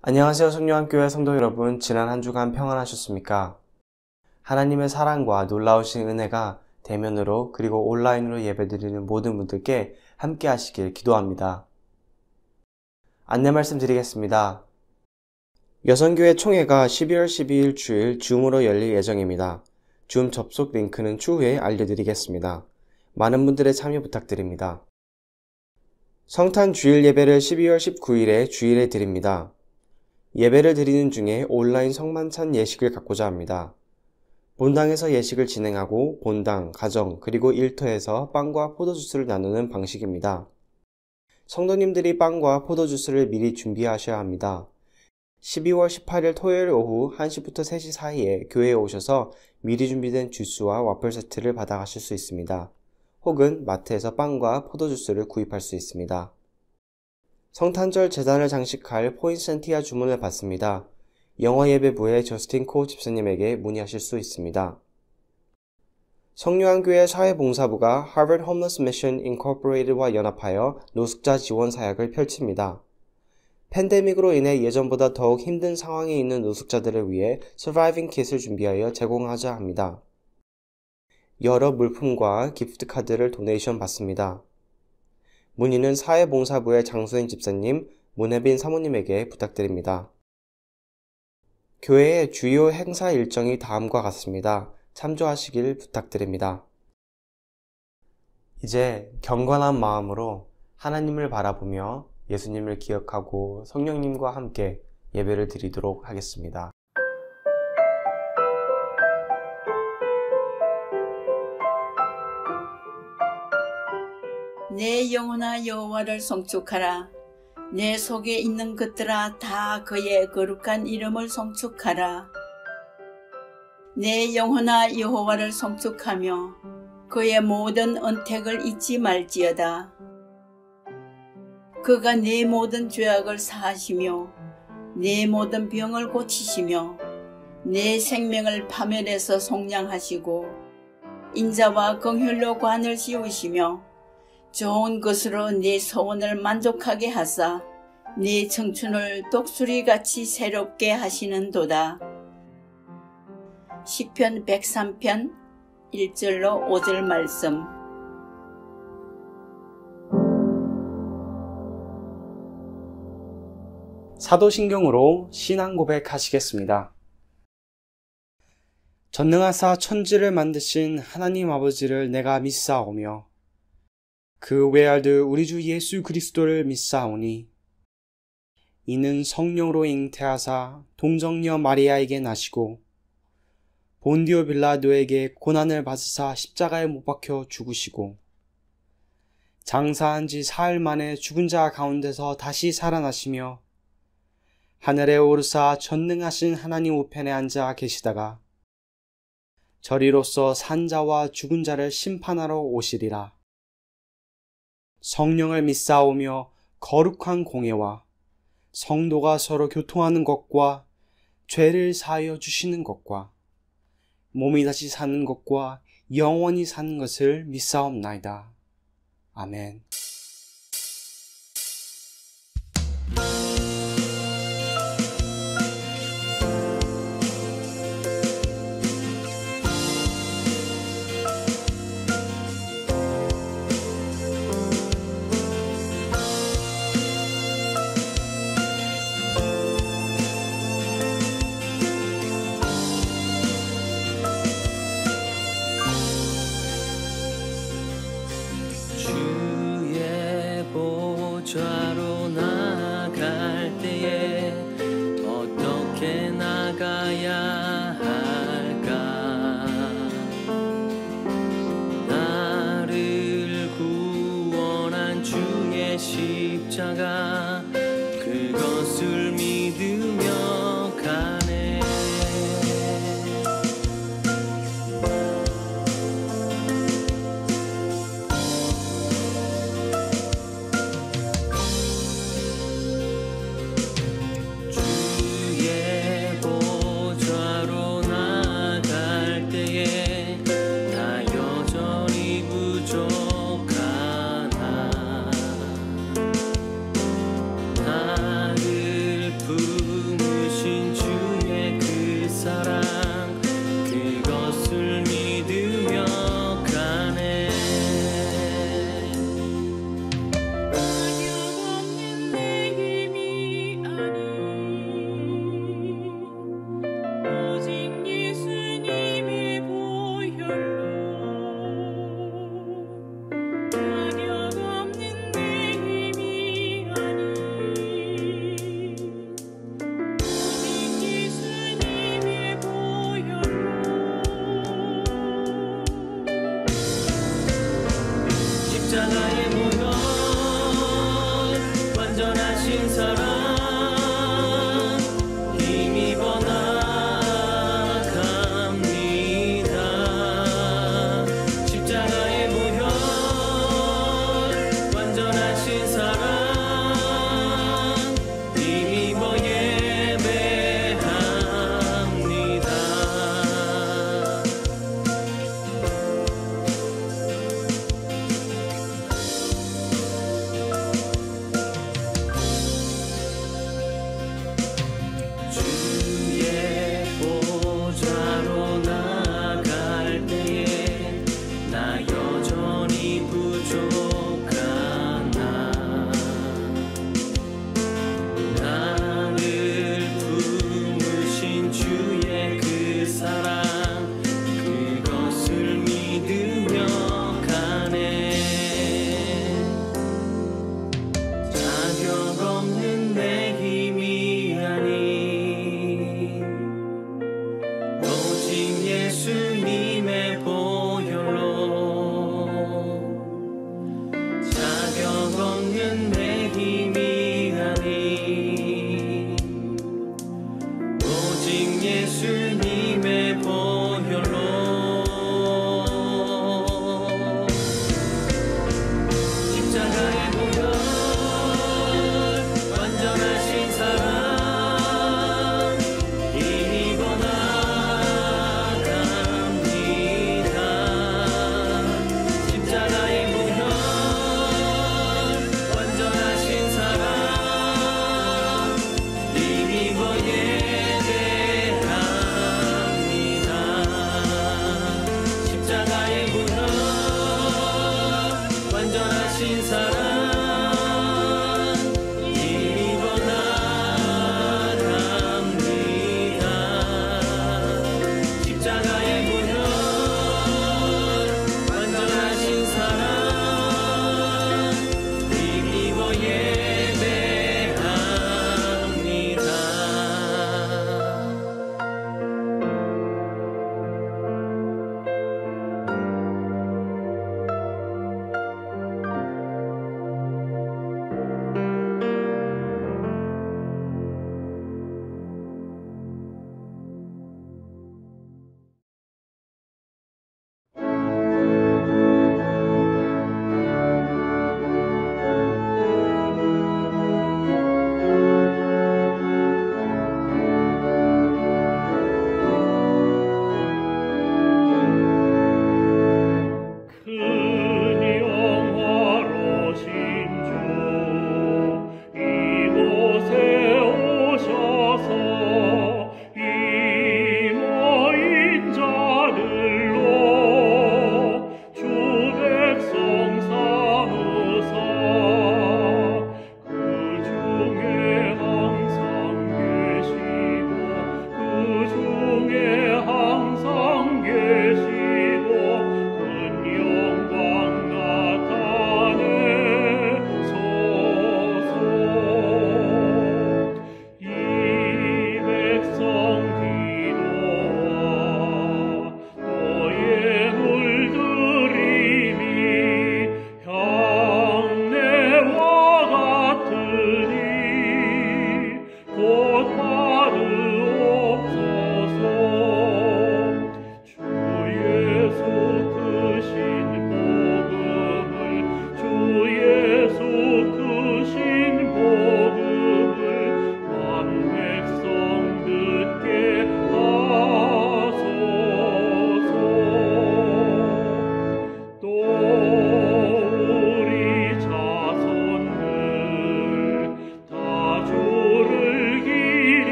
안녕하세요. 성령교회 성도 여러분, 지난 한 주간 평안하셨습니까? 하나님의 사랑과 놀라우신 은혜가 대면으로 그리고 온라인으로 예배드리는 모든 분들께 함께 하시길 기도합니다. 안내 말씀 드리겠습니다. 여성교회 총회가 12월 12일 주일 줌으로 열릴 예정입니다. 줌 접속 링크는 추후에 알려드리겠습니다. 많은 분들의 참여 부탁드립니다. 성탄 주일 예배를 12월 19일에 주일에 드립니다. 예배를 드리는 중에 온라인 성만찬 예식을 갖고자 합니다. 본당에서 예식을 진행하고 본당, 가정, 그리고 일터에서 빵과 포도주스를 나누는 방식입니다. 성도님들이 빵과 포도주스를 미리 준비하셔야 합니다. 12월 18일 토요일 오후 1시부터 3시 사이에 교회에 오셔서 미리 준비된 주스와 와플 세트를 받아가실 수 있습니다. 혹은 마트에서 빵과 포도주스를 구입할 수 있습니다. 성탄절 제단을 장식할 포인센티아 주문을 받습니다. 영어예배부의 저스틴 코 집사님에게 문의하실 수 있습니다. 성요한교회 사회봉사부가 Harvard Homeless Mission Incorporated와 연합하여 노숙자 지원 사역을 펼칩니다. 팬데믹으로 인해 예전보다 더욱 힘든 상황에 있는 노숙자들을 위해 서바이빙 킷을 준비하여 제공하자 합니다. 여러 물품과 기프트카드를 도네이션 받습니다. 문의는 사회봉사부의 장수인 집사님, 문혜빈 사모님에게 부탁드립니다. 교회의 주요 행사 일정이 다음과 같습니다. 참조하시길 부탁드립니다. 이제 경건한 마음으로 하나님을 바라보며 예수님을 기억하고 성령님과 함께 예배를 드리도록 하겠습니다. 내 영혼아 여호와를 송축하라. 내 속에 있는 것들아 다 그의 거룩한 이름을 송축하라. 내 영혼아 여호와를 송축하며 그의 모든 언택을 잊지 말지어다. 그가 내 모든 죄악을 사하시며 내 모든 병을 고치시며 내 생명을 파멸해서 속량하시고 인자와 긍휼로 관을 씌우시며 좋은 것으로 네 소원을 만족하게 하사 네 청춘을 독수리같이 새롭게 하시는도다. 시편 103편 1절로 5절 말씀. 사도신경으로 신앙 고백하시겠습니다. 전능하사 천지를 만드신 하나님 아버지를 내가 믿사오며 그 외아들 우리 주 예수 그리스도를 믿사오니 이는 성령으로 잉태하사 동정녀 마리아에게 나시고 본디오 빌라도에게 고난을 받으사 십자가에 못 박혀 죽으시고 장사한 지 사흘 만에 죽은 자 가운데서 다시 살아나시며 하늘에 오르사 전능하신 하나님 우편에 앉아 계시다가 저리로서 산 자와 죽은 자를 심판하러 오시리라. 성령을 믿사오며 거룩한 공예와 성도가 서로 교통하는 것과 죄를 사하여 주시는 것과 몸이 다시 사는 것과 영원히 사는 것을 믿사옵나이다. 아멘. 좌로 나갈 때에 어떻게 나가야 할까? 나를 구원한 주의 십자가 그것을 믿으며 가네.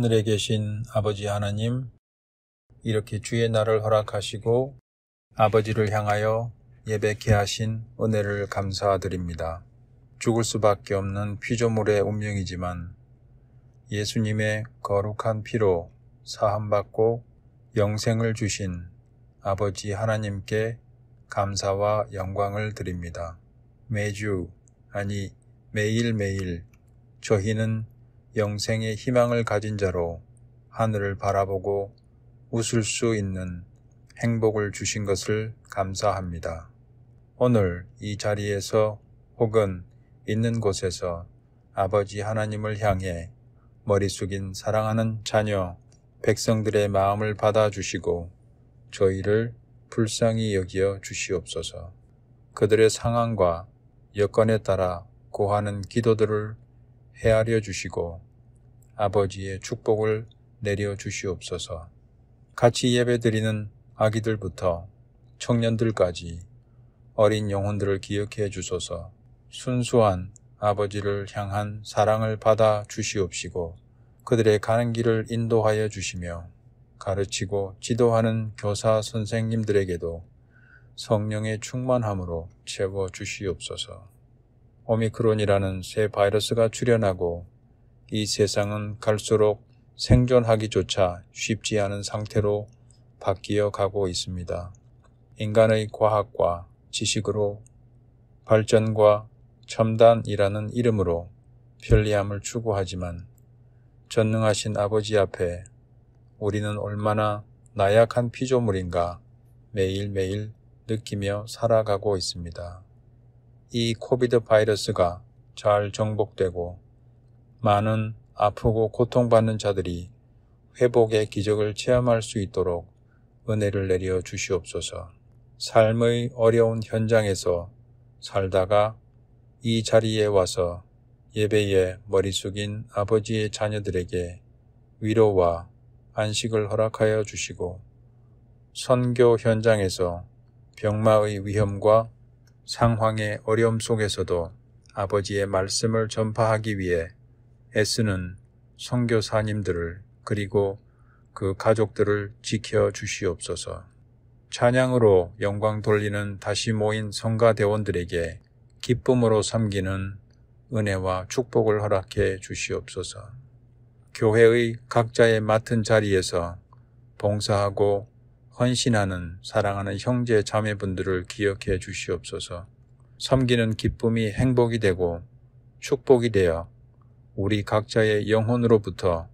하늘에 계신 아버지 하나님, 이렇게 주의 날을 허락하시고 아버지를 향하여 예배케 하신 은혜를 감사드립니다. 죽을 수밖에 없는 피조물의 운명이지만 예수님의 거룩한 피로 사함받고 영생을 주신 아버지 하나님께 감사와 영광을 드립니다. 매주, 아니 매일매일 저희는 영생의 희망을 가진 자로 하늘을 바라보고 웃을 수 있는 행복을 주신 것을 감사합니다. 오늘 이 자리에서 혹은 있는 곳에서 아버지 하나님을 향해 머리 숙인 사랑하는 자녀, 백성들의 마음을 받아주시고 저희를 불쌍히 여기어 주시옵소서. 그들의 상황과 여건에 따라 고하는 기도들을 헤아려 주시고 아버지의 축복을 내려 주시옵소서. 같이 예배드리는 아기들부터 청년들까지 어린 영혼들을 기억해 주소서. 순수한 아버지를 향한 사랑을 받아 주시옵시고 그들의 가는 길을 인도하여 주시며 가르치고 지도하는 교사 선생님들에게도 성령의 충만함으로 채워 주시옵소서. 오미크론이라는 새 바이러스가 출현하고 이 세상은 갈수록 생존하기조차 쉽지 않은 상태로 바뀌어 가고 있습니다. 인간의 과학과 지식으로 발전과 첨단이라는 이름으로 편리함을 추구하지만 전능하신 아버지 앞에 우리는 얼마나 나약한 피조물인가 매일매일 느끼며 살아가고 있습니다. 이 코비드 바이러스가 잘 정복되고 많은 아프고 고통받는 자들이 회복의 기적을 체험할 수 있도록 은혜를 내려 주시옵소서. 삶의 어려운 현장에서 살다가 이 자리에 와서 예배에 머리 숙인 아버지의 자녀들에게 위로와 안식을 허락하여 주시고 선교 현장에서 병마의 위험과 상황의 어려움 속에서도 아버지의 말씀을 전파하기 위해 애쓰는 선교사님들을 그리고 그 가족들을 지켜 주시옵소서. 찬양으로 영광 돌리는 다시 모인 성가대원들에게 기쁨으로 섬기는 은혜와 축복을 허락해 주시옵소서. 교회의 각자의 맡은 자리에서 봉사하고 헌신하는 사랑하는 형제 자매분들을 기억해 주시옵소서. 섬기는 기쁨이 행복이 되고 축복이 되어 우리 각자의 영혼으로부터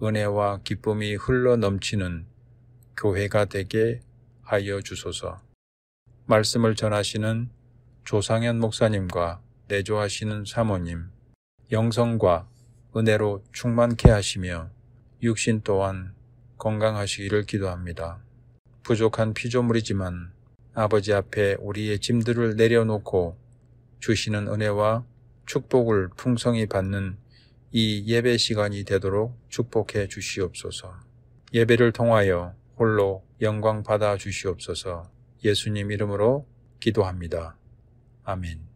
은혜와 기쁨이 흘러 넘치는 교회가 되게 하여 주소서. 말씀을 전하시는 조상현 목사님과 내조하시는 사모님, 영성과 은혜로 충만케 하시며 육신 또한 건강하시기를 기도합니다. 부족한 피조물이지만 아버지 앞에 우리의 짐들을 내려놓고 주시는 은혜와 축복을 풍성히 받는 이 예배 시간이 되도록 축복해 주시옵소서. 예배를 통하여 홀로 영광 받아 주시옵소서. 예수님 이름으로 기도합니다. 아멘.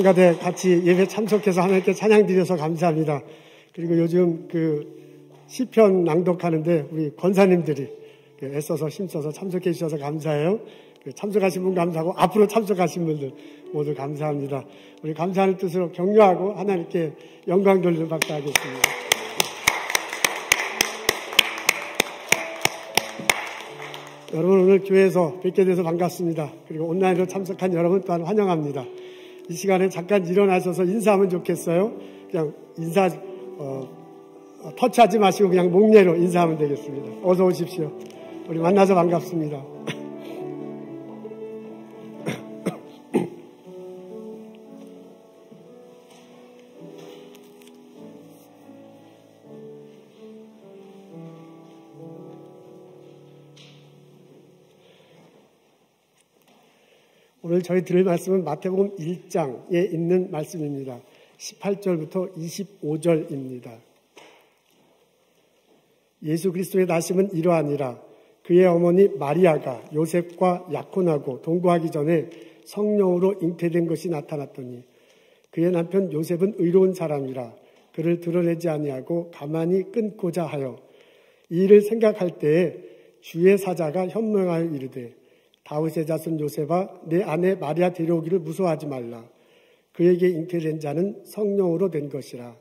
한가대 같이 예배 참석해서 하나님께 찬양 드려서 감사합니다. 그리고 요즘 시편 낭독하는데 우리 권사님들이 애써서 힘써서 참석해 주셔서 감사해요. 참석하신 분 감사하고 앞으로 참석하신 분들 모두 감사합니다. 우리 감사하는 뜻으로 격려하고 하나님께 영광 돌리는 박수 하겠습니다. 여러분 오늘 교회에서 뵙게 돼서 반갑습니다. 그리고 온라인으로 참석한 여러분 또한 환영합니다. 이 시간에 잠깐 일어나셔서 인사하면 좋겠어요. 그냥 인사 터치하지 마시고 그냥 목례로 인사하면 되겠습니다. 어서 오십시오. 우리 만나서 반갑습니다. 오늘 저희 들을 말씀은 마태복음 1장에 있는 말씀입니다. 18절부터 25절입니다. 예수 그리스도의 나심은 이러하니라. 그의 어머니 마리아가 요셉과 약혼하고 동거하기 전에 성령으로 잉태된 것이 나타났더니 그의 남편 요셉은 의로운 사람이라 그를 드러내지 아니하고 가만히 끊고자 하여 이 일을 생각할 때에 주의 사자가 현명하여 이르되 다윗의 자손 요셉아 내 아내 마리아 데려오기를 무서워하지 말라. 그에게 잉태된 자는 성령으로 된 것이라.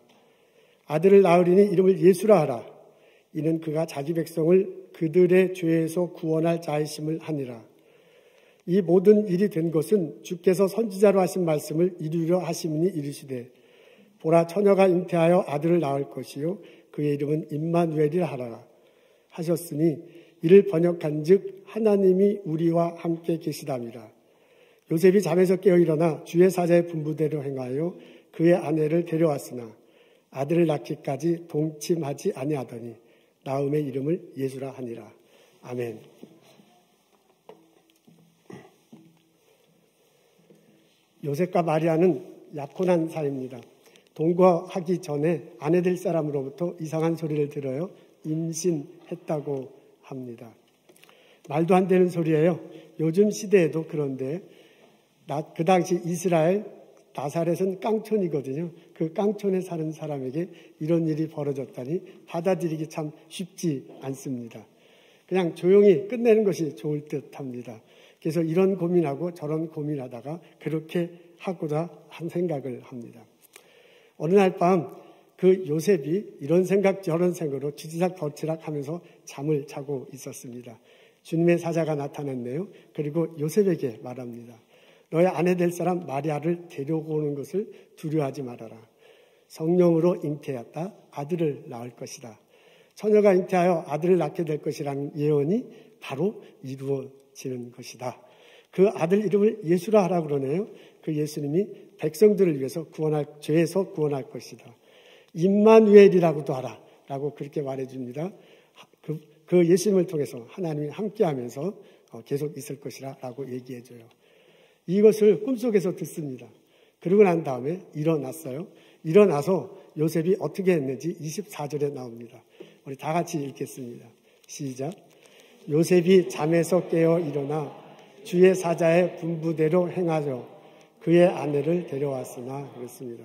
아들을 낳으리니 이름을 예수라 하라. 이는 그가 자기 백성을 그들의 죄에서 구원할 자이심을 하니라. 이 모든 일이 된 것은 주께서 선지자로 하신 말씀을 이루려 하심이니 이르시되 보라 처녀가 잉태하여 아들을 낳을 것이요 그의 이름은 임마누엘이라 하라 하셨으니 이를 번역한즉 하나님이 우리와 함께 계시답니다. 요셉이 잠에서 깨어 일어나 주의 사자의 분부대로 행하여 그의 아내를 데려왔으나 아들을 낳기까지 동침하지 아니하더니 나음의 이름을 예수라 하니라. 아멘. 요셉과 마리아는 약혼한 사이입니다. 동거하기 전에 아내 될 사람으로부터 이상한 소리를 들어요. 임신했다고 합니다. 말도 안 되는 소리예요. 요즘 시대에도 그런데 그 당시 이스라엘 나사렛은 깡촌이거든요. 그 깡촌에 사는 사람에게 이런 일이 벌어졌다니 받아들이기 참 쉽지 않습니다. 그냥 조용히 끝내는 것이 좋을 듯합니다. 그래서 이런 고민하고 저런 고민하다가 그렇게 하고자 한 생각을 합니다. 어느 날 밤 그 요셉이 이런 생각 저런 생각으로 뒤지락 덧치락 하면서 잠을 자고 있었습니다. 주님의 사자가 나타났네요. 그리고 요셉에게 말합니다. 너의 아내 될 사람 마리아를 데려오는 것을 두려워하지 말아라. 성령으로 잉태했다. 아들을 낳을 것이다. 처녀가 잉태하여 아들을 낳게 될 것이라는 예언이 바로 이루어지는 것이다. 그 아들 이름을 예수라 하라 그러네요. 그 예수님이 백성들을 위해서 죄에서 구원할 것이다. 임마누엘이라고도 하라 라고 그렇게 말해줍니다. 그 예수님을 통해서 하나님이 함께하면서 계속 있을 것이라 라고 얘기해줘요. 이것을 꿈속에서 듣습니다. 그러고 난 다음에 일어났어요. 일어나서 요셉이 어떻게 했는지 24절에 나옵니다. 우리 다 같이 읽겠습니다. 시작. 요셉이 잠에서 깨어 일어나 주의 사자의 분부대로 행하여 그의 아내를 데려왔으나 그랬습니다.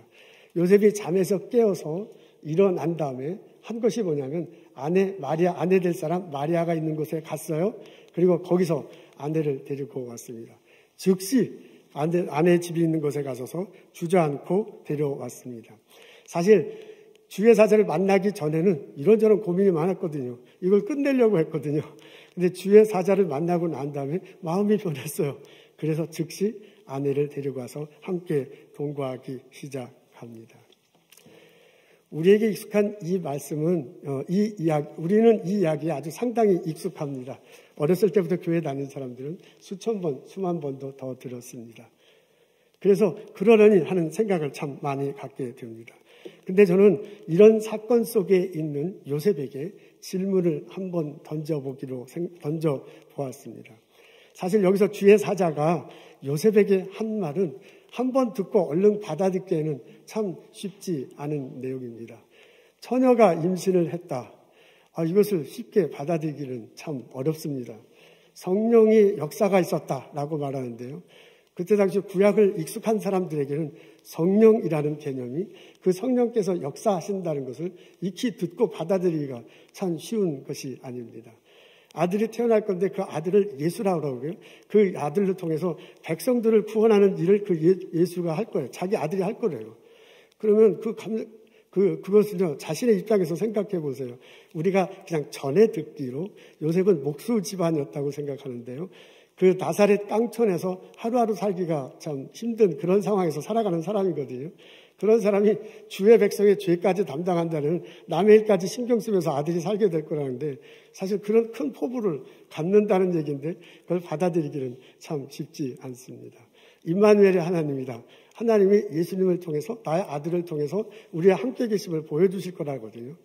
요셉이 잠에서 깨어서 일어난 다음에 한 것이 뭐냐면 아내 될 사람 마리아가 있는 곳에 갔어요. 그리고 거기서 아내를 데리고 왔습니다. 즉시 아내 집이 있는 곳에 가서서 주저앉고 데려왔습니다. 사실 주의 사자를 만나기 전에는 이런저런 고민이 많았거든요. 이걸 끝내려고 했거든요. 근데 주의 사자를 만나고 난 다음에 마음이 변했어요. 그래서 즉시 아내를 데리고 와서 함께 동거하기 시작합니다. 우리에게 익숙한 이 말씀은 우리는 이 이야기에 아주 상당히 익숙합니다. 어렸을 때부터 교회 다니는 사람들은 수천 번, 수만 번도 더 들었습니다. 그래서 그러려니 하는 생각을 참 많이 갖게 됩니다. 근데 저는 이런 사건 속에 있는 요셉에게 질문을 한번 던져보았습니다. 사실 여기서 주의 사자가 요셉에게 한 말은 한번 듣고 얼른 받아듣기에는 참 쉽지 않은 내용입니다. 처녀가 임신을 했다. 이것을 쉽게 받아들이기는 참 어렵습니다. 성령의 역사가 있었다라고 말하는데요. 그때 당시 구약을 익숙한 사람들에게는 성령이라는 개념이 그 성령께서 역사하신다는 것을 익히 듣고 받아들이기가 참 쉬운 것이 아닙니다. 아들이 태어날 건데 그 아들을 예수라고 그러고요. 그 아들을 통해서 백성들을 구원하는 일을 그 예수가 할 거예요. 자기 아들이 할 거래요. 그러면 그것은요, 자신의 입장에서 생각해 보세요. 우리가 그냥 전에 듣기로 요셉은 목수 집안이었다고 생각하는데요. 그 나사렛 깡촌에서 하루하루 살기가 참 힘든 그런 상황에서 살아가는 사람이거든요. 그런 사람이 주의 백성의 죄까지 담당한다는 남의 일까지 신경 쓰면서 아들이 살게 될 거라는데 사실 그런 큰 포부를 갖는다는 얘기인데 그걸 받아들이기는 참 쉽지 않습니다. 임마누엘의 하나님이다. 하나님이 예수님을 통해서 나의 아들을 통해서 우리와 함께 계심을 보여주실 거라거든요.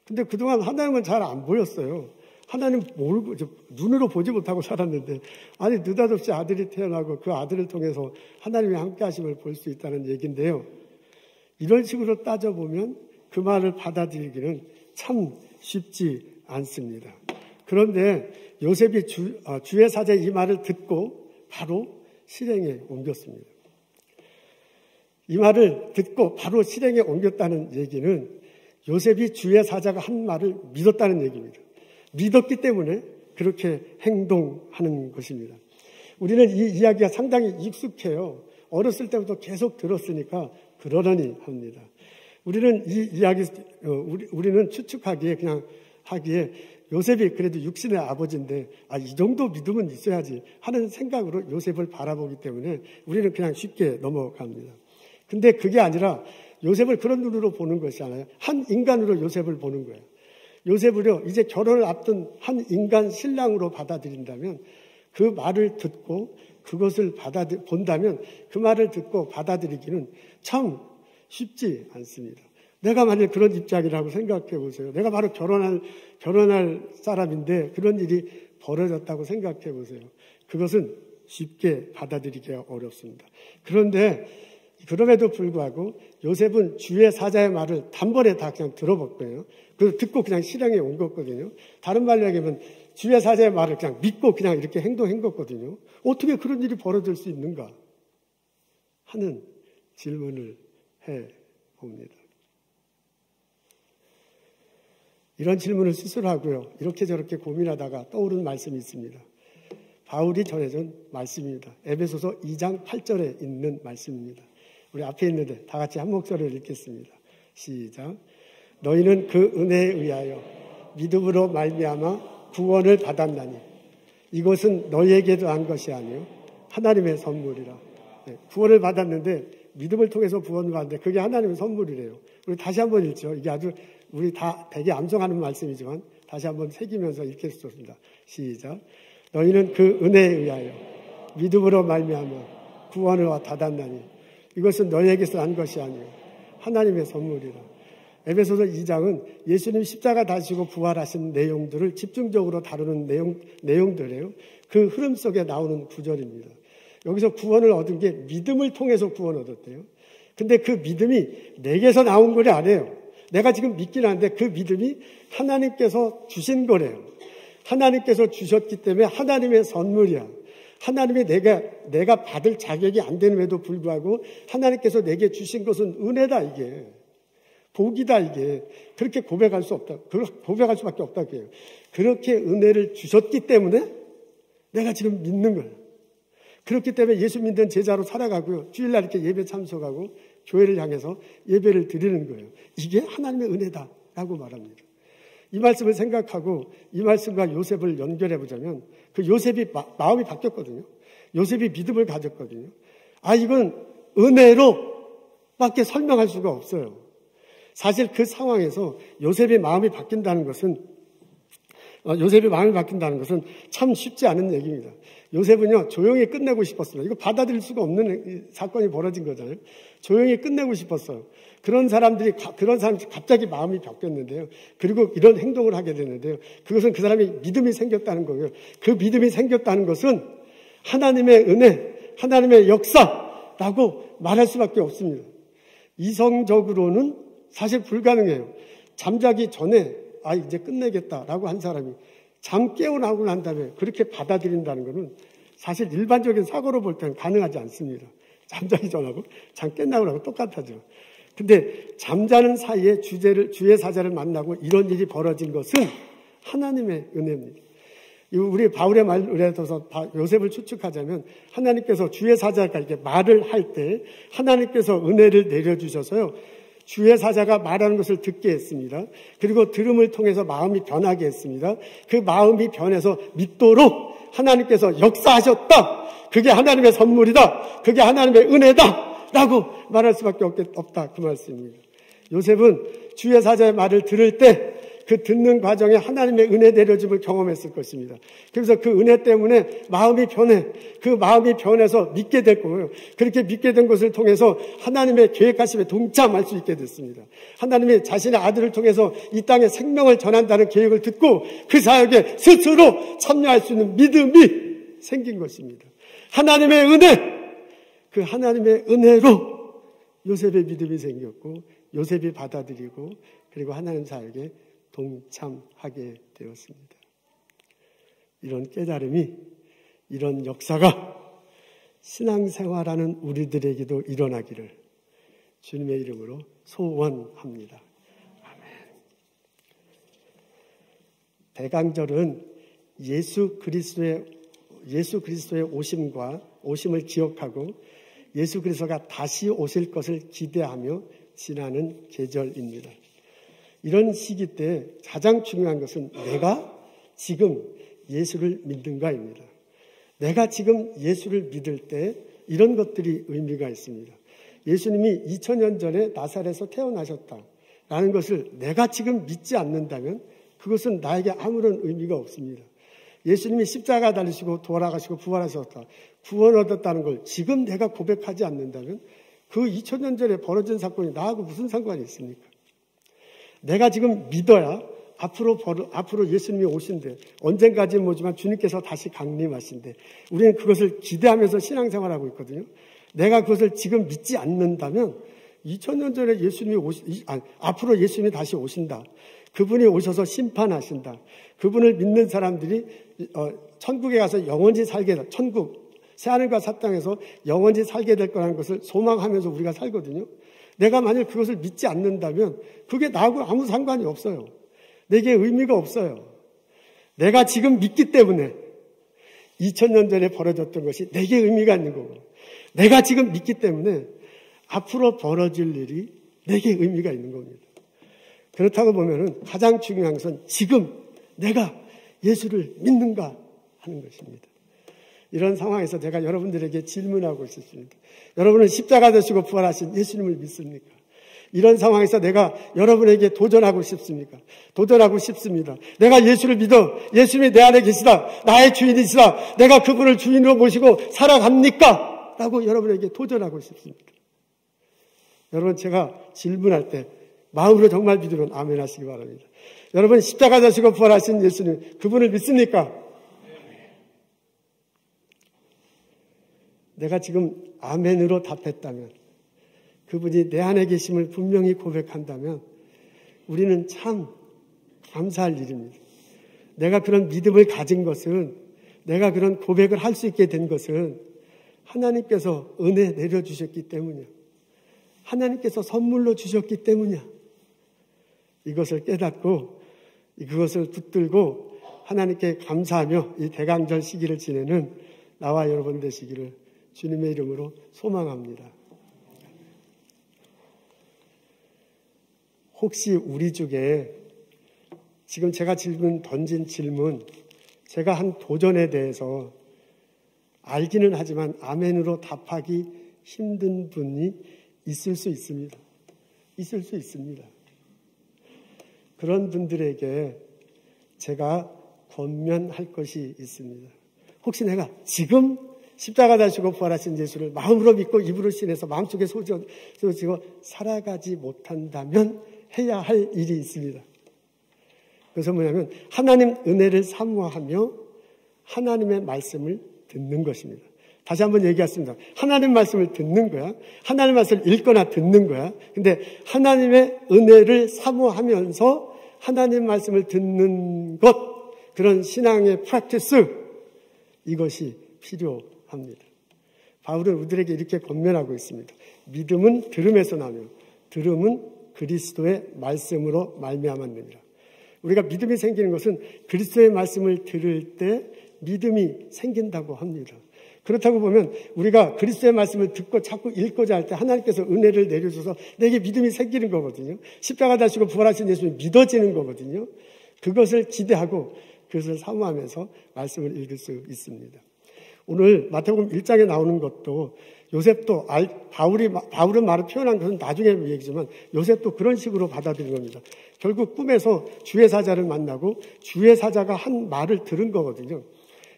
근데 그동안 하나님은 잘 안 보였어요. 하나님 모르고 눈으로 보지 못하고 살았는데 아니 느닷없이 아들이 태어나고 그 아들을 통해서 하나님의 함께 하심을 볼 수 있다는 얘기인데요. 이런 식으로 따져보면 그 말을 받아들이기는 참 쉽지 않습니다. 그런데 요셉이 주의 사제 이 말을 듣고 바로 실행에 옮겼습니다. 이 말을 듣고 바로 실행에 옮겼다는 얘기는 요셉이 주의 사자가 한 말을 믿었다는 얘기입니다. 믿었기 때문에 그렇게 행동하는 것입니다. 우리는 이 이야기가 상당히 익숙해요. 어렸을 때부터 계속 들었으니까 그러려니 합니다. 우리는 이 이야기, 우리는 추측하기에 그냥 하기에 요셉이 그래도 육신의 아버지인데 이 정도 믿음은 있어야지 하는 생각으로 요셉을 바라보기 때문에 우리는 그냥 쉽게 넘어갑니다. 근데 그게 아니라 요셉을 그런 눈으로 보는 것이 아니라 한 인간으로 요셉을 보는 거예요. 요셉을요, 이제 결혼을 앞둔 한 인간 신랑으로 받아들인다면 그 말을 듣고 그것을 본다면 그 말을 듣고 받아들이기는 참 쉽지 않습니다. 내가 만약 그런 입장이라고 생각해 보세요. 내가 바로 결혼할 사람인데 그런 일이 벌어졌다고 생각해 보세요. 그것은 쉽게 받아들이기가 어렵습니다. 그런데 그럼에도 불구하고 요셉은 주의 사자의 말을 단번에 다 그냥 들어봤고요. 그래서 듣고 그냥 실행에 온 거거든요. 다른 말로 얘기하면 주의 사자의 말을 그냥 믿고 그냥 이렇게 행동한 거거든요. 어떻게 그런 일이 벌어질 수 있는가 하는 질문을 해봅니다. 이런 질문을 스스로 하고요. 이렇게 저렇게 고민하다가 떠오르는 말씀이 있습니다. 바울이 전해준 말씀입니다. 에베소서 2장 8절에 있는 말씀입니다. 우리 앞에 있는데 다 같이 한 목소리를 읽겠습니다. 시작. 너희는 그 은혜에 의하여 믿음으로 말미암아 구원을 받았나니 이것은 너희에게도 한 것이 아니요 하나님의 선물이라. 네, 구원을 받았는데 믿음을 통해서 구원을 받는데 그게 하나님의 선물이래요. 우리 다시 한번 읽죠. 이게 아주 우리 다 되게 암송하는 말씀이지만 다시 한번 새기면서 읽겠습니다. 시작. 너희는 그 은혜에 의하여 믿음으로 말미암아 구원을 받았나니 이것은 너희에게서 난 것이 아니요 하나님의 선물이라. 에베소서 2장은 예수님 십자가 다시고 부활하신 내용들을 집중적으로 다루는 내용들이에요. 그 흐름 속에 나오는 구절입니다. 여기서 구원을 얻은 게 믿음을 통해서 구원을 얻었대요. 근데 그 믿음이 내게서 나온 거 아니에요. 내가 지금 믿긴 한데 그 믿음이 하나님께서 주신 거래요. 하나님께서 주셨기 때문에 하나님의 선물이야. 하나님이 내가 받을 자격이 안 됨에도 불구하고 하나님께서 내게 주신 것은 은혜다, 이게. 복이다, 이게. 그렇게 고백할 수 없다. 고백할 수밖에 없다, 그래요. 그렇게 은혜를 주셨기 때문에 내가 지금 믿는 거예요. 그렇기 때문에 예수 믿는 제자로 살아가고요. 주일날 이렇게 예배 참석하고 교회를 향해서 예배를 드리는 거예요. 이게 하나님의 은혜다라고 말합니다. 이 말씀을 생각하고 이 말씀과 요셉을 연결해 보자면 그 요셉이 마음이 바뀌었거든요. 요셉이 믿음을 가졌거든요. 이건 은혜로밖에 설명할 수가 없어요. 사실 그 상황에서 요셉의 마음이 바뀐다는 것은 참 쉽지 않은 얘기입니다. 요셉은요, 조용히 끝내고 싶었어요. 이거 받아들일 수가 없는 사건이 벌어진 거잖아요. 조용히 끝내고 싶었어요. 그런 사람들이 갑자기 마음이 바뀌었는데요. 그리고 이런 행동을 하게 됐는데요. 그것은 그 사람이 믿음이 생겼다는 거예요. 그 믿음이 생겼다는 것은 하나님의 은혜, 하나님의 역사라고 말할 수밖에 없습니다. 이성적으로는 사실 불가능해요. 잠자기 전에 이제 끝내겠다라고 한 사람이 잠 깨어나고 난 다음에 그렇게 받아들인다는 것은 사실 일반적인 사고로 볼 때는 가능하지 않습니다. 잠자기 전하고 잠 끝나고 나고 똑같아죠. 근데 잠자는 사이에 주의 사자를 만나고 이런 일이 벌어진 것은 하나님의 은혜입니다. 우리 바울의 말에 들어서 요셉을 추측하자면 하나님께서 주의 사자가 이렇게 말을 할 때 하나님께서 은혜를 내려주셔서요. 주의 사자가 말하는 것을 듣게 했습니다. 그리고 들음을 통해서 마음이 변하게 했습니다. 그 마음이 변해서 믿도록 하나님께서 역사하셨다. 그게 하나님의 선물이다. 그게 하나님의 은혜다. 라고 말할 수밖에 없다. 그 말씀입니다. 요셉은 주의 사자의 말을 들을 때 그 듣는 과정에 하나님의 은혜 내려줌을 경험했을 것입니다. 그래서 그 은혜 때문에 마음이 변해. 그 마음이 변해서 믿게 될 거고요. 그렇게 믿게 된 것을 통해서 하나님의 계획하심에 동참할 수 있게 됐습니다. 하나님이 자신의 아들을 통해서 이 땅에 생명을 전한다는 계획을 듣고 그 사역에 스스로 참여할 수 있는 믿음이 생긴 것입니다. 하나님의 은혜! 그 하나님의 은혜로 요셉의 믿음이 생겼고 요셉이 받아들이고 그리고 하나님 사역에 동참하게 되었습니다. 이런 깨달음이, 이런 역사가 신앙생활하는 우리들에게도 일어나기를 주님의 이름으로 소원합니다. 아멘. 대강절은 예수 그리스도의 오심을 기억하고 예수 그리스도가 다시 오실 것을 기대하며 지나는 계절입니다. 이런 시기 때 가장 중요한 것은 내가 지금 예수를 믿는가입니다. 내가 지금 예수를 믿을 때 이런 것들이 의미가 있습니다. 예수님이 2000년 전에 나사렛에서 태어나셨다라는 것을 내가 지금 믿지 않는다면 그것은 나에게 아무런 의미가 없습니다. 예수님이 십자가 달리시고 돌아가시고 부활하셨다. 구원 얻었다는 걸 지금 내가 고백하지 않는다면 그 2000년 전에 벌어진 사건이 나하고 무슨 상관이 있습니까? 내가 지금 믿어야 앞으로 예수님이 오신대. 언젠가지는 모르지만 주님께서 다시 강림하신대. 우리는 그것을 기대하면서 신앙생활하고 있거든요. 내가 그것을 지금 믿지 않는다면 2000년 전에 앞으로 예수님이 다시 오신다. 그분이 오셔서 심판하신다. 그분을 믿는 사람들이 천국에 가서 영원히 살게 될, 천국, 새하늘과 새 땅에서 영원히 살게 될 거라는 것을 소망하면서 우리가 살거든요. 내가 만약 그것을 믿지 않는다면 그게 나하고 아무 상관이 없어요. 내게 의미가 없어요. 내가 지금 믿기 때문에 2000년 전에 벌어졌던 것이 내게 의미가 있는 거고 내가 지금 믿기 때문에 앞으로 벌어질 일이 내게 의미가 있는 겁니다. 그렇다고 보면은 가장 중요한 것은 지금 내가 예수를 믿는가 하는 것입니다. 이런 상황에서 제가 여러분들에게 질문하고 싶습니다. 여러분은 십자가 되시고 부활하신 예수님을 믿습니까? 이런 상황에서 내가 여러분에게 도전하고 싶습니까? 도전하고 싶습니다. 내가 예수를 믿어. 예수님이 내 안에 계시다. 나의 주인이시다. 내가 그분을 주인으로 모시고 살아갑니까? 라고 여러분에게 도전하고 싶습니다. 여러분, 제가 질문할 때 마음으로 정말 믿으면 아멘 하시기 바랍니다. 여러분, 십자가 되시고 부활하신 예수님, 그분을 믿습니까? 내가 지금 아멘으로 답했다면, 그분이 내 안에 계심을 분명히 고백한다면 우리는 참 감사할 일입니다. 내가 그런 믿음을 가진 것은, 내가 그런 고백을 할 수 있게 된 것은 하나님께서 은혜 내려주셨기 때문이야. 하나님께서 선물로 주셨기 때문이야. 이것을 깨닫고 그것을 붙들고 하나님께 감사하며 이 대강절 시기를 지내는 나와 여러분 되시기를 주님의 이름으로 소망합니다. 혹시 우리 중에 지금 제가 던진 질문, 제가 한 도전에 대해서 알기는 하지만 아멘으로 답하기 힘든 분이 있을 수 있습니다. 있을 수 있습니다. 그런 분들에게 제가 권면할 것이 있습니다. 혹시 내가 지금 십자가 다시고 부활하신 예수를 마음으로 믿고 입으로 신해서 마음속에 소지고 살아가지 못한다면 해야 할 일이 있습니다. 그것은 뭐냐면 하나님 은혜를 사모하며 하나님의 말씀을 듣는 것입니다. 다시 한번 얘기하겠습니다. 하나님 말씀을 듣는 거야. 하나님 말씀을 읽거나 듣는 거야. 근데 하나님의 은혜를 사모하면서 하나님 말씀을 듣는 것, 그런 신앙의 프랙티스, 이것이 필요합니다. 바울은 우리들에게 이렇게 권면하고 있습니다. 믿음은 들음에서 나며 들음은 그리스도의 말씀으로 말미암았느니라. 우리가 믿음이 생기는 것은 그리스도의 말씀을 들을 때 믿음이 생긴다고 합니다. 그렇다고 보면 우리가 그리스도의 말씀을 듣고 자꾸 읽고자 할 때 하나님께서 은혜를 내려줘서 내게 믿음이 생기는 거거든요. 십자가 다시고 부활하신 예수님이 믿어지는 거거든요. 그것을 기대하고 그것을 사모하면서 말씀을 읽을 수 있습니다. 오늘 마태복음 1장에 나오는 것도 요셉도 바울은 말을 표현한 것은 나중에 얘기지만 요셉도 그런 식으로 받아들인 겁니다. 결국 꿈에서 주의 사자를 만나고 주의 사자가 한 말을 들은 거거든요.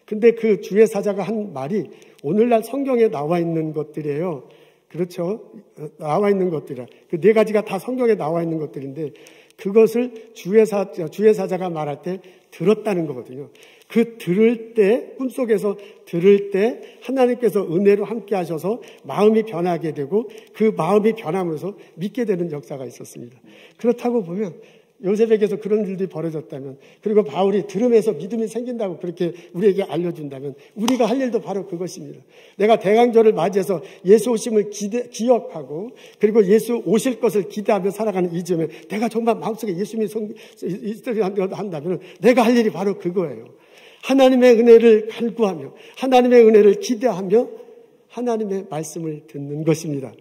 근데 그 주의 사자가 한 말이 오늘날 성경에 나와 있는 것들이에요. 그렇죠? 나와 있는 것들이라. 그 네 가지가 다 성경에 나와 있는 것들인데 그것을 주의 사자가 말할 때 들었다는 거거든요. 그 들을 때, 꿈속에서 들을 때 하나님께서 은혜로 함께 하셔서 마음이 변하게 되고 그 마음이 변하면서 믿게 되는 역사가 있었습니다. 그렇다고 보면 요셉에게서 그런 일들이 벌어졌다면, 그리고 바울이 들으면서 믿음이 생긴다고 그렇게 우리에게 알려준다면 우리가 할 일도 바로 그것입니다. 내가 대강절을 맞이해서 예수 오심을 기억하고 그리고 예수 오실 것을 기대하며 살아가는 이 점에 내가 정말 마음속에 예수님이 한다면 내가 할 일이 바로 그거예요. 하나님의 은혜를 간구하며 하나님의 은혜를 기대하며 하나님의 말씀을 듣는 것입니다.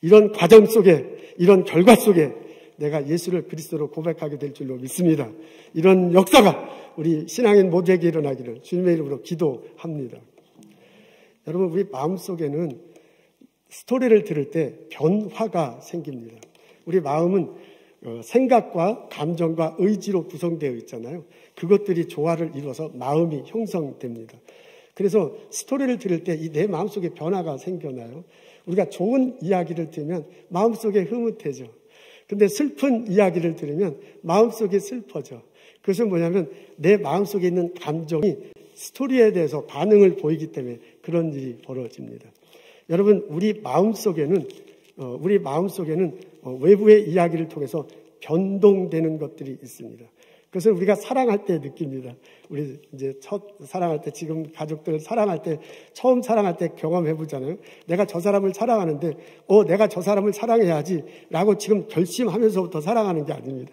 이런 과정 속에, 이런 결과 속에 내가 예수를 그리스도로 고백하게 될 줄로 믿습니다. 이런 역사가 우리 신앙인 모두에게 일어나기를 주님의 이름으로 기도합니다. 여러분, 우리 마음속에는 스토리를 들을 때 변화가 생깁니다. 우리 마음은 생각과 감정과 의지로 구성되어 있잖아요. 그것들이 조화를 이루어서 마음이 형성됩니다. 그래서 스토리를 들을 때 이 내 마음속에 변화가 생겨나요. 우리가 좋은 이야기를 들으면 마음속에 흐뭇해져. 근데 슬픈 이야기를 들으면 마음속이 슬퍼져. 그것은 뭐냐면 내 마음속에 있는 감정이 스토리에 대해서 반응을 보이기 때문에 그런 일이 벌어집니다. 여러분, 우리 마음속에는 외부의 이야기를 통해서 변동되는 것들이 있습니다. 그것을 우리가 사랑할 때 느낍니다. 우리 이제 첫 사랑할 때, 지금 가족들 사랑할 때, 처음 사랑할 때 경험해보잖아요. 내가 저 사람을 사랑하는데, 내가 저 사람을 사랑해야지 라고 지금 결심하면서부터 사랑하는 게 아닙니다.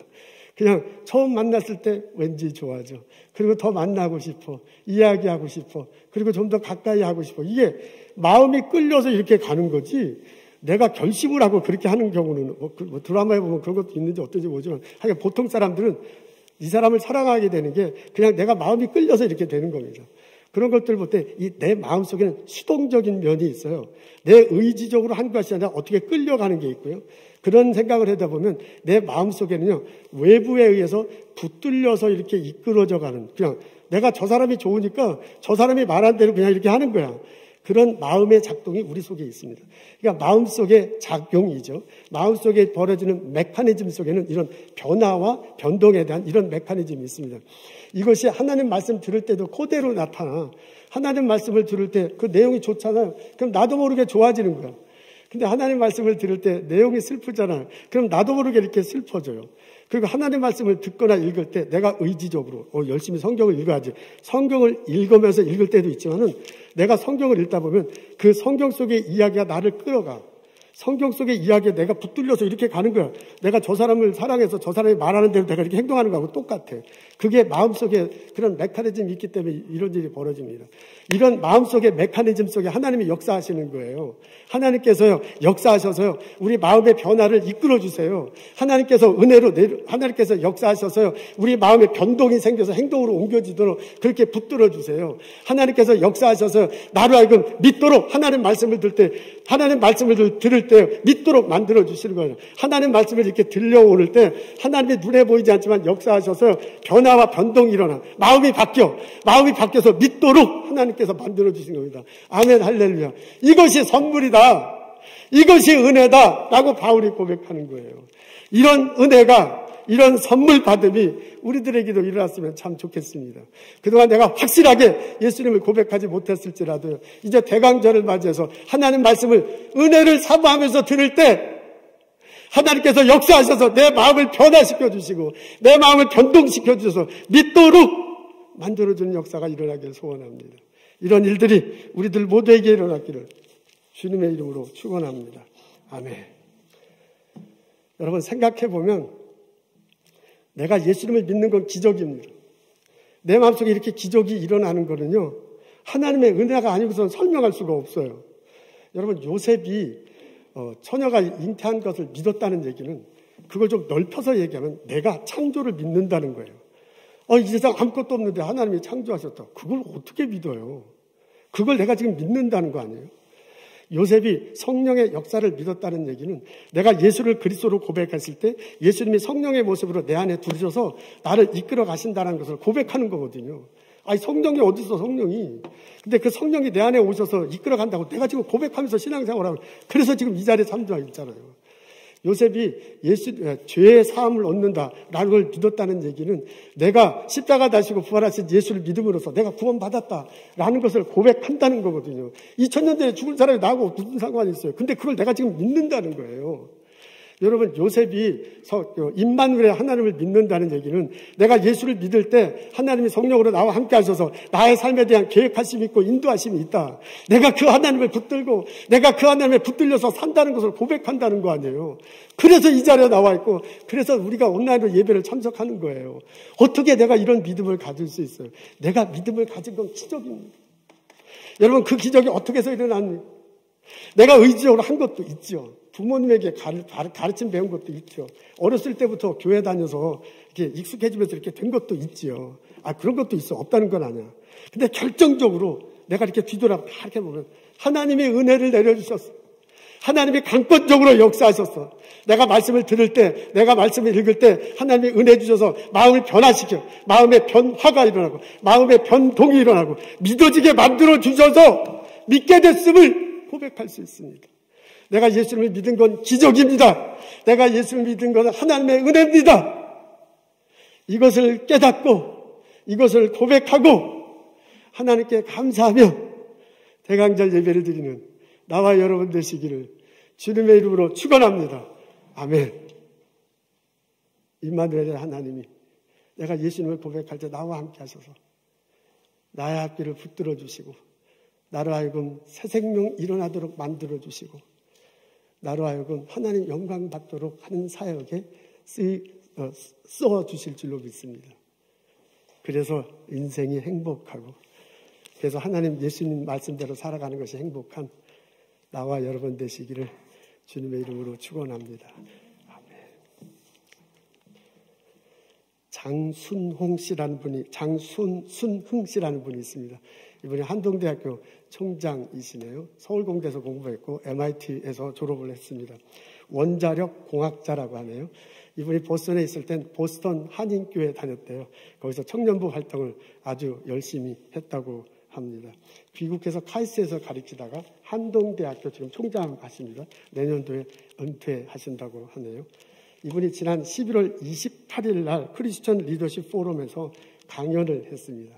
그냥 처음 만났을 때 왠지 좋아져. 그리고 더 만나고 싶어. 이야기하고 싶어. 그리고 좀 더 가까이 하고 싶어. 이게 마음이 끌려서 이렇게 가는 거지. 내가 결심을 하고 그렇게 하는 경우는 드라마에 보면 그런 것도 있는지 어떤지 모르지만 하여간 보통 사람들은 이 사람을 사랑하게 되는 게 그냥 내가 마음이 끌려서 이렇게 되는 겁니다. 그런 것들 볼 때 이 내 마음속에는 수동적인 면이 있어요. 내 의지적으로 한 것이 아니라 어떻게 끌려가는 게 있고요. 그런 생각을 하다 보면 내 마음속에는요, 외부에 의해서 붙들려서 이렇게 이끌어져 가는, 그냥 내가 저 사람이 좋으니까 저 사람이 말한 대로 그냥 이렇게 하는 거야. 그런 마음의 작동이 우리 속에 있습니다. 그러니까 마음속의 작용이죠. 마음속에 벌어지는 메커니즘 속에는 이런 변화와 변동에 대한 이런 메커니즘이 있습니다. 이것이 하나님 말씀 들을 때도 그대로 나타나. 하나님 말씀을 들을 때 그 내용이 좋잖아요. 그럼 나도 모르게 좋아지는 거야. 근데 하나님 말씀을 들을 때 내용이 슬프잖아요. 그럼 나도 모르게 이렇게 슬퍼져요. 그리고 하나님 말씀을 듣거나 읽을 때 내가 의지적으로 열심히 성경을 읽어야지. 성경을 읽으면서 읽을 때도 있지만은 내가 성경을 읽다 보면 그 성경 속의 이야기가 나를 끌어가. 성경 속의 이야기에 내가 붙들려서 이렇게 가는 거야. 내가 저 사람을 사랑해서 저 사람이 말하는 대로 내가 이렇게 행동하는 거하고 똑같아. 그게 마음속에 그런 메커니즘이 있기 때문에 이런 일이 벌어집니다. 이런 마음속의 메커니즘 속에 하나님이 역사하시는 거예요. 하나님께서요, 역사하셔서요, 우리 마음의 변화를 이끌어 주세요. 하나님께서 하나님께서 역사하셔서요, 우리 마음에 변동이 생겨서 행동으로 옮겨지도록 그렇게 붙들어 주세요. 하나님께서 역사하셔서요, 나로 하여금 믿도록 하나님 말씀을 들을 때 믿도록 만들어 주시는 거예요. 하나님 말씀을 이렇게 들려오를 때 하나님의 눈에 보이지 않지만 역사하셔서 변화와 변동이 일어나 마음이 바뀌어서 믿도록 하나님께서 만들어 주신 겁니다. 아멘, 할렐루야. 이것이 선물이다. 이것이 은혜다. 라고 바울이 고백하는 거예요. 이런 은혜가, 이런 선물 받음이 우리들에게도 일어났으면 참 좋겠습니다. 그동안 내가 확실하게 예수님을 고백하지 못했을지라도 이제 대강절을 맞이해서 하나님 말씀을, 은혜를 사모하면서 들을 때 하나님께서 역사하셔서 내 마음을 변화시켜 주시고 내 마음을 변동시켜 주셔서 믿도록 만들어주는 역사가 일어나길 소원합니다. 이런 일들이 우리들 모두에게 일어났기를 주님의 이름으로 축원합니다. 아멘. 여러분 생각해 보면 내가 예수님을 믿는 건 기적입니다. 내 마음속에 이렇게 기적이 일어나는 거는요, 하나님의 은혜가 아니고서는 설명할 수가 없어요. 여러분 요셉이 처녀가 잉태한 것을 믿었다는 얘기는 그걸 좀 넓혀서 얘기하면 내가 창조를 믿는다는 거예요. 이 세상 아무것도 없는데 하나님이 창조하셨다. 그걸 어떻게 믿어요? 그걸 내가 지금 믿는다는 거 아니에요? 요셉이 성령의 역사를 믿었다는 얘기는 내가 예수를 그리스도로 고백했을 때 예수님이 성령의 모습으로 내 안에 들으셔서 나를 이끌어 가신다는 것을 고백하는 거거든요. 아니 성령이 어디 있어, 성령이. 근데 그 성령이 내 안에 오셔서 이끌어 간다고 내가 지금 고백하면서 신앙생활하고, 그래서 지금 이 자리에 참조하고 있잖아요. 요셉이 죄의 사함을 얻는다라는 걸 믿었다는 얘기는 내가 십자가 다시고 부활하신 예수를 믿음으로써 내가 구원받았다라는 것을 고백한다는 거거든요. 2000년 전에 죽은 사람이 나하고 무슨 상관이 있어요. 근데 그걸 내가 지금 믿는다는 거예요. 여러분 요셉이 임마누엘의 하나님을 믿는다는 얘기는 내가 예수를 믿을 때 하나님이 성령으로 나와 함께 하셔서 나의 삶에 대한 계획하심이 있고 인도하심이 있다. 내가 그 하나님을 붙들고 내가 그 하나님에 붙들려서 산다는 것을 고백한다는 거 아니에요. 그래서 이 자리에 나와 있고 그래서 우리가 온라인으로 예배를 참석하는 거예요. 어떻게 내가 이런 믿음을 가질 수 있어요? 내가 믿음을 가진 건 기적입니다. 여러분 그 기적이 어떻게 해서 일어납니까? 내가 의지적으로 한 것도 있죠. 부모님에게 가르침 배운 것도 있죠. 어렸을 때부터 교회 다녀서 이렇게 익숙해지면서 이렇게 된 것도 있죠. 그런 것도 있어. 없다는 건 아니야. 근데 결정적으로 내가 이렇게 뒤돌아 이렇게 보면 하나님의 은혜를 내려주셨어. 하나님이 강권적으로 역사하셨어. 내가 말씀을 들을 때, 내가 말씀을 읽을 때 하나님이 은혜 주셔서 마음을 변화시켜. 마음의 변화가 일어나고 마음의 변동이 일어나고 믿어지게 만들어 주셔서 믿게 됐음을 고백할 수 있습니다. 내가 예수님을 믿은 건 기적입니다. 내가 예수를 믿은 건 하나님의 은혜입니다. 이것을 깨닫고 이것을 고백하고 하나님께 감사하며 대강절 예배를 드리는 나와 여러분 되시기를 주님의 이름으로 축원합니다. 아멘. 임마누엘의 하나님이 내가 예수님을 고백할 때 나와 함께 하셔서 나의 앞길을 붙들어 주시고 나로 하여금 새 생명 일어나도록 만들어 주시고 나로 하여금 하나님 영광 받도록 하는 사역에 써 주실 줄로 믿습니다. 그래서 인생이 행복하고 그래서 하나님 예수님 말씀대로 살아가는 것이 행복한 나와 여러분 되시기를 주님의 이름으로 축원합니다. 아멘. 장순흥 씨라는 분이 있습니다. 이분이 한동대학교 총장이시네요. 서울공대에서 공부했고 MIT에서 졸업을 했습니다. 원자력 공학자라고 하네요. 이분이 보스턴에 있을 땐 보스턴 한인교회 다녔대요. 거기서 청년부 활동을 아주 열심히 했다고 합니다. 귀국해서 카이스트에서 가르치다가 한동대학교 지금 총장 하십니다. 내년도에 은퇴하신다고 하네요. 이분이 지난 11월 28일 날 크리스천 리더십 포럼에서 강연을 했습니다.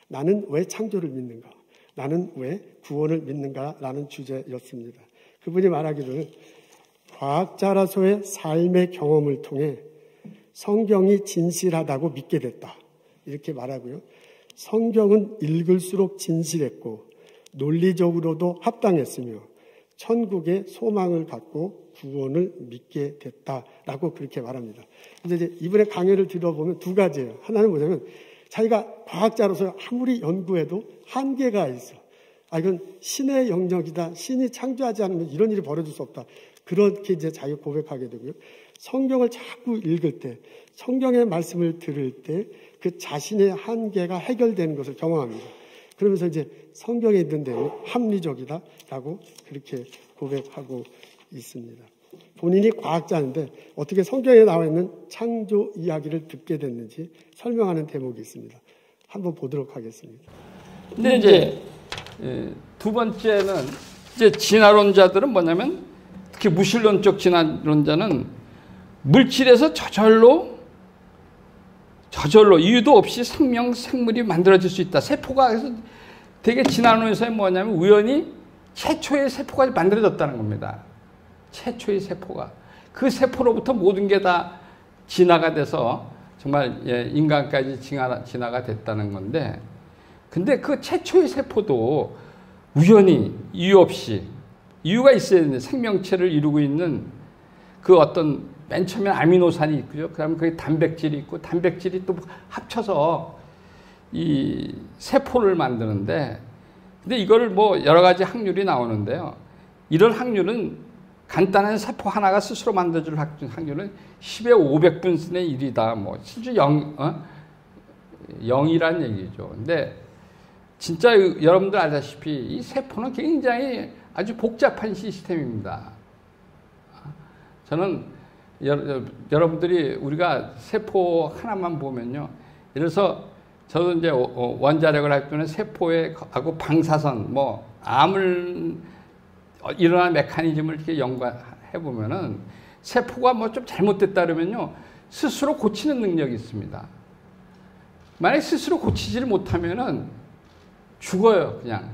나는 왜 창조를 믿는가? 나는 왜 구원을 믿는가? 라는 주제였습니다. 그분이 말하기로는 과학자로서의 삶의 경험을 통해 성경이 진실하다고 믿게 됐다. 이렇게 말하고요. 성경은 읽을수록 진실했고 논리적으로도 합당했으며 천국의 소망을 갖고 구원을 믿게 됐다라고 그렇게 말합니다. 근데 이제 이분의 강연을 들어보면 두 가지예요. 하나는 뭐냐면 자기가 과학자로서 아무리 연구해도 한계가 있어. 이건 신의 영역이다. 신이 창조하지 않으면 이런 일이 벌어질 수 없다. 그렇게 이제 자기가 고백하게 되고요. 성경을 자꾸 읽을 때, 성경의 말씀을 들을 때 그 자신의 한계가 해결되는 것을 경험합니다. 그러면서 이제 성경에 있는 내용이 합리적이다라고 그렇게 고백하고 있습니다. 본인이 과학자인데 어떻게 성경에 나와 있는 창조 이야기를 듣게 됐는지 설명하는 대목이 있습니다. 한번 보도록 하겠습니다. 근데 이제 두 번째는 이제 진화론자들은 뭐냐면 특히 무신론적 진화론자는 물질에서 저절로 이유도 없이 생물이 만들어질 수 있다. 세포가 그래서 되게 진화론에서 뭐냐면 우연히 최초의 세포가 만들어졌다는 겁니다. 최초의 세포가. 그 세포로부터 모든 게 다 진화가 돼서 정말 인간까지 진화가 됐다는 건데 근데 그 최초의 세포도 우연히 이유 없이 이유가 있어야 되는데 생명체를 이루고 있는 그 어떤 맨 처음에 아미노산이 있고요. 그다음에 거기 단백질이 있고 단백질이 또 합쳐서 이 세포를 만드는데 근데 이걸 뭐 여러 가지 확률이 나오는데요. 이런 확률은 간단한 세포 하나가 스스로 만들어줄 확률은 10의 500분의 1이다. 뭐 실제 0이란 얘기죠. 근데 진짜 여러분들 알다시피 이 세포는 굉장히 아주 복잡한 시스템입니다. 저는 여러분들이 우리가 세포 하나만 보면요. 예를 들어서 저도 이제 원자력을 할 때는 세포에 하고 방사선, 뭐 암을 일어나는 메커니즘을 이렇게 연구해 보면은 세포가 뭐 좀 잘못됐다 그러면요 스스로 고치는 능력이 있습니다. 만약 스스로 고치지를 못하면은 죽어요, 그냥.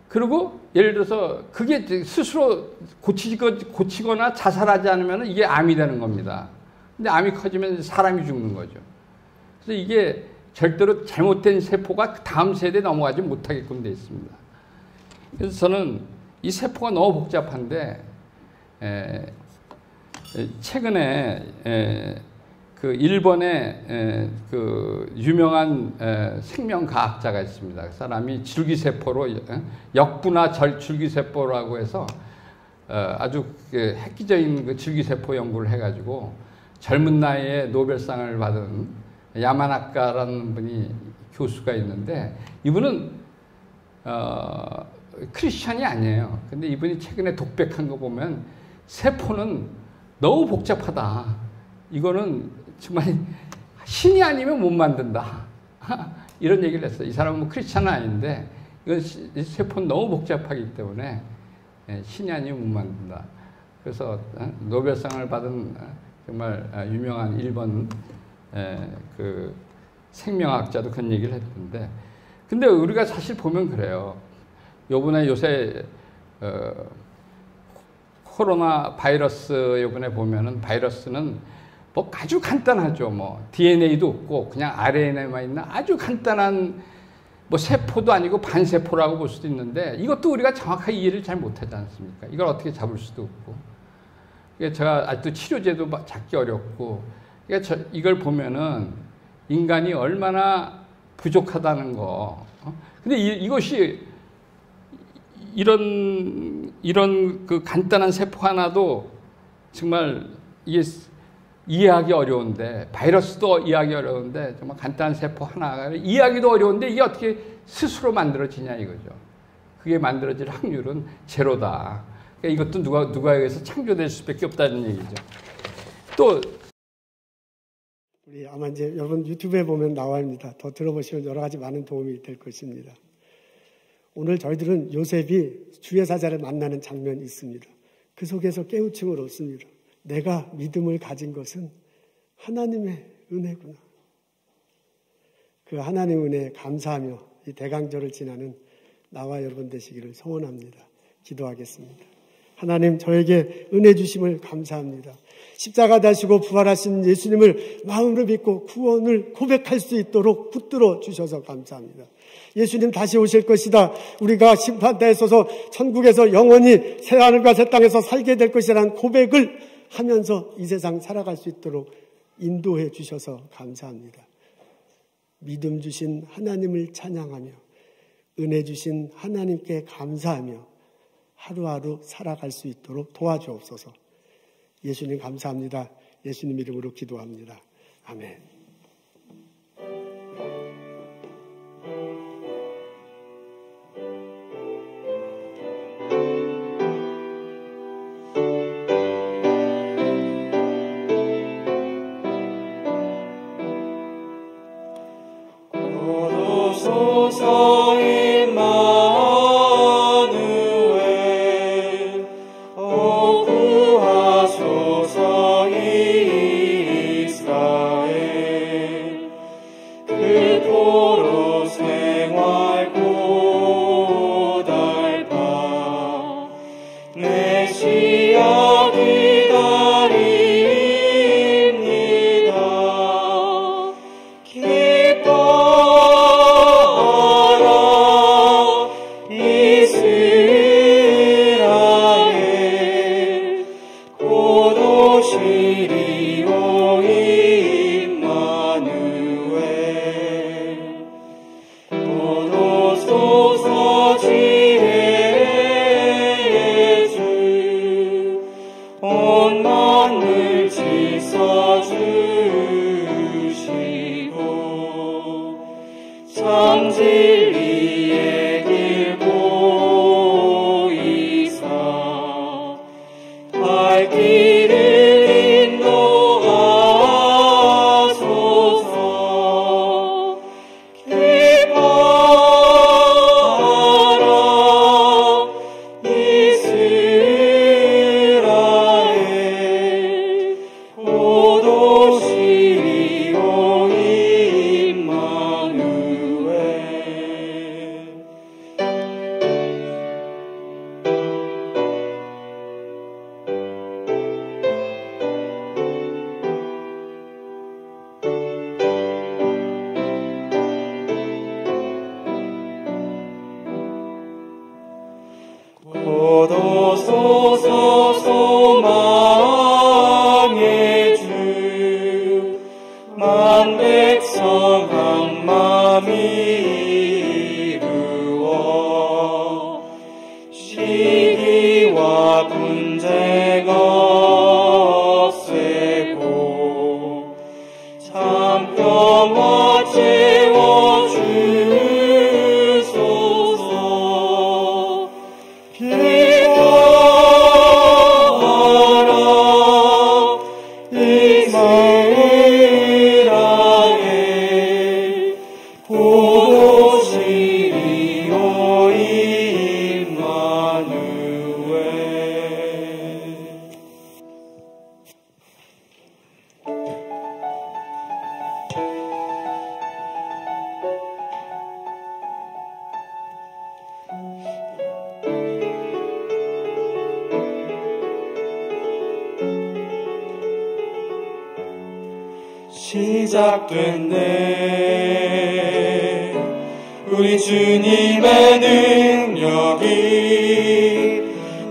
그리고 예를 들어서 그게 스스로 고치거나 자살하지 않으면 이게 암이 되는 겁니다. 근데 암이 커지면 사람이 죽는 거죠. 그래서 이게 절대로 잘못된 세포가 다음 세대에 넘어가지 못하게끔 되어 있습니다. 그래서 저는 이 세포가 너무 복잡한데 최근에 그 일본의 그 유명한 생명과학자가 있습니다. 그 사람이 줄기세포로 역분화 줄기세포라고 해서 아주 획기적인 그 줄기세포 연구를 해가지고 젊은 나이에 노벨상을 받은 야마나카라는 분이 교수가 있는데 이분은 크리스천이 아니에요. 근데 이분이 최근에 독백한 거 보면 세포는 너무 복잡하다. 이거는 정말 신이 아니면 못 만든다. 이런 얘기를 했어요. 이 사람은 뭐 크리스천은 아닌데 이건 세포는 너무 복잡하기 때문에 신이 아니면 못 만든다. 그래서 노벨상을 받은 정말 유명한 일본 그 생명학자도 그런 얘기를 했는데 근데 우리가 사실 보면 그래요. 요새 코로나 바이러스 요번에 보면은 바이러스는 뭐 아주 간단하죠. 뭐 DNA도 없고 그냥 RNA만 있는 아주 간단한 뭐 세포도 아니고 반세포라고 볼 수도 있는데 이것도 우리가 정확하게 이해를 잘 못하지 않습니까? 이걸 어떻게 잡을 수도 없고. 그러니까 제가 아직도 치료제도 잡기 어렵고. 그러니까 이걸 보면은 인간이 얼마나 부족하다는 거. 근데 이것이 이런 그 간단한 세포 하나도 정말 이게 이해하기 어려운데 바이러스도 이해하기 어려운데 정말 간단한 세포 하나가 이해하기도 어려운데 이게 어떻게 스스로 만들어지냐 이거죠. 그게 만들어질 확률은 제로다. 그러니까 이것도 누가 의해서 창조될 수밖에 없다는 얘기죠. 또 우리 아마 이제 여러분 유튜브에 보면 나와입니다. 더 들어보시면 여러 가지 많은 도움이 될 것입니다. 오늘 저희들은 요셉이 주의 사자를 만나는 장면이 있습니다. 그 속에서 깨우침을 얻습니다. 내가 믿음을 가진 것은 하나님의 은혜구나. 그 하나님의 은혜에 감사하며 이 대강절을 지나는 나와 여러분 되시기를 소원합니다. 기도하겠습니다. 하나님 저에게 은혜 주심을 감사합니다. 십자가 다시고 부활하신 예수님을 마음으로 믿고 구원을 고백할 수 있도록 붙들어 주셔서 감사합니다. 예수님 다시 오실 것이다. 우리가 심판대에 서서 천국에서 영원히 새하늘과 새 땅에서 살게 될 것이라는 고백을 하면서 이 세상 살아갈 수 있도록 인도해 주셔서 감사합니다. 믿음 주신 하나님을 찬양하며 은혜 주신 하나님께 감사하며 하루하루 살아갈 수 있도록 도와주옵소서. 예수님 감사합니다. 예수님 이름으로 기도합니다. 아멘. 기뻐 참 진리의 길 보이사 발길을 인도하소서. 기뻐하라 이스라엘 고도시리오 임마누엘. 고도소서 소망의 주 만백성 한마음이 이루어 시기와 분쟁 없애고 참 평화 채워주소서. 기뻐하라 이스라엘 고도시리오 임마누엘. 시작됐네 우리 주님의 능력이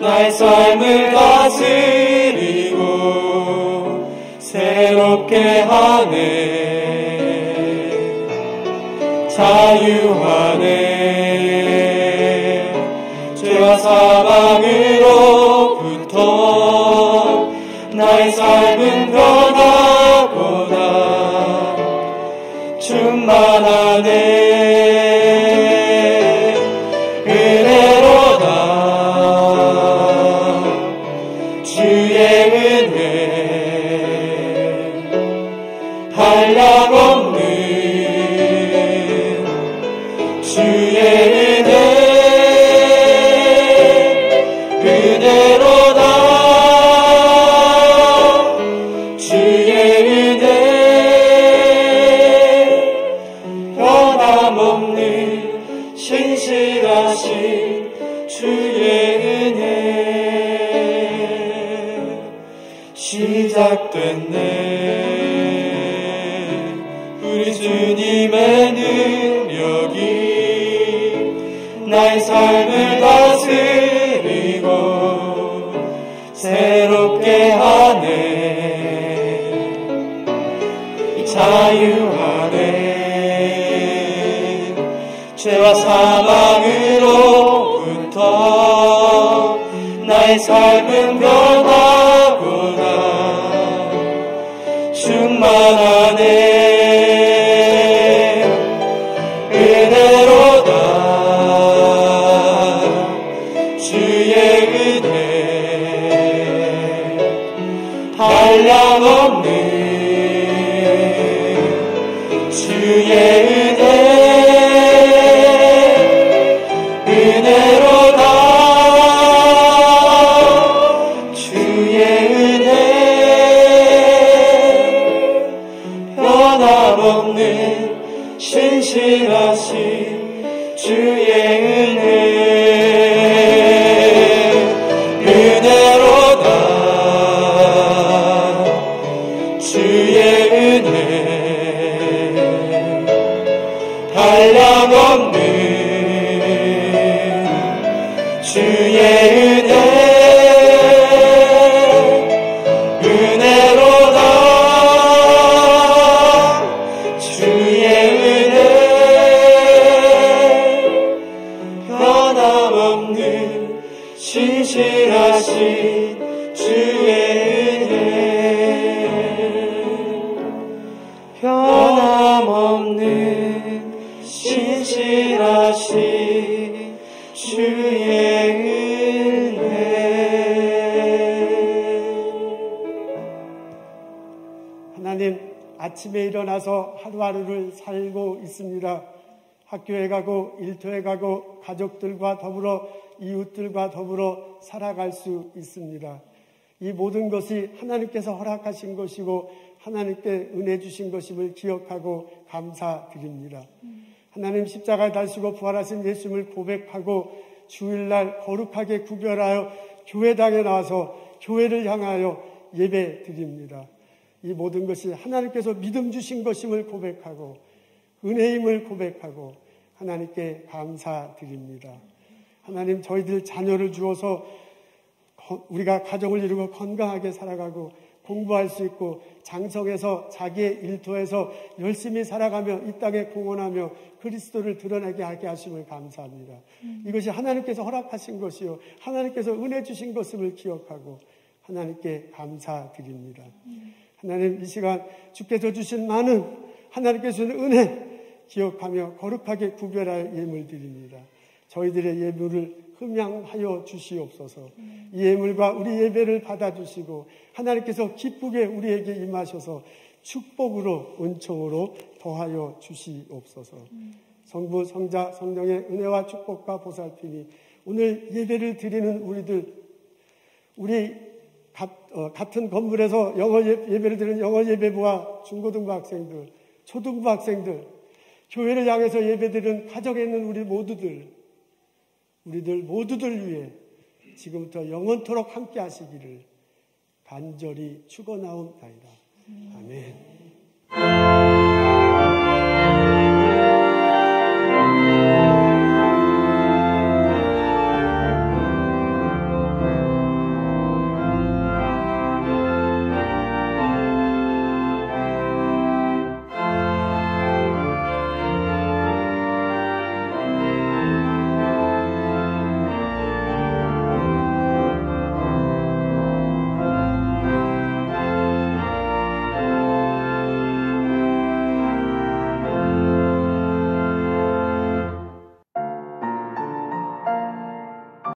나의 삶을 다스리고 새롭게 하네. 자유하네. 죄와 사망으로부터 나의 삶은 변하고나 충만하네. 은혜로다 주의 은혜 한량없는 주의 은혜 은혜로다 주의 은혜 변함없는 신실하신 주의 은혜. 시작됐네 우리 주님의 능력이 나의 삶을 다스리고 새롭게 하네. 자유하네. 죄와 사망으로부터 나의 삶은 변하구나. 충만하네. 은혜로다 주의 은혜 한량없는 주의 은혜 은혜로다 주의 은혜 변함없는 신실하신 주의 은혜 은혜로다 주의 은혜 한량없는 주의 은혜 은혜로다 주의 은혜 변함없는 신실하신 주의 은혜 변함없는 신실하신 아침에 일어나서 하루하루를 살고 있습니다. 학교에 가고 일터에 가고 가족들과 더불어 이웃들과 더불어 살아갈 수 있습니다. 이 모든 것이 하나님께서 허락하신 것이고 하나님께 은혜 주신 것임을 기억하고 감사드립니다. 하나님 십자가에 달시고 부활하신 예수님을 고백하고 주일날 거룩하게 구별하여 교회당에 나와서 교회를 향하여 예배 드립니다. 이 모든 것이 하나님께서 믿음 주신 것임을 고백하고 은혜임을 고백하고 하나님께 감사드립니다. 하나님, 저희들 자녀를 주어서 우리가 가정을 이루고 건강하게 살아가고 공부할 수 있고 장성해서 자기의 일터에서 열심히 살아가며 이 땅에 공헌하며 그리스도를 드러나게 하게 하심을 감사합니다. 이것이 하나님께서 허락하신 것이요 하나님께서 은혜 주신 것임을 기억하고 하나님께 감사드립니다. 하나님, 이 시간 주께서 주신 많은 하나님께서 주신 은혜 기억하며 거룩하게 구별하여 예물 드립니다. 저희들의 예물을 흠양하여 주시옵소서. 이 예물과 우리 예배를 받아주시고 하나님께서 기쁘게 우리에게 임하셔서 축복으로 은총으로 더하여 주시옵소서. 성부, 성자, 성령의 은혜와 축복과 보살핌이 오늘 예배를 드리는 우리 같은 건물에서 영어 예배를 드리는 영어 예배부와 중고등부 학생들, 초등부 학생들, 교회를 향해서 예배드리는 가정에 있는 우리들 모두들 위해 지금부터 영원토록 함께 하시기를 간절히 축원하옵나이다. 아멘.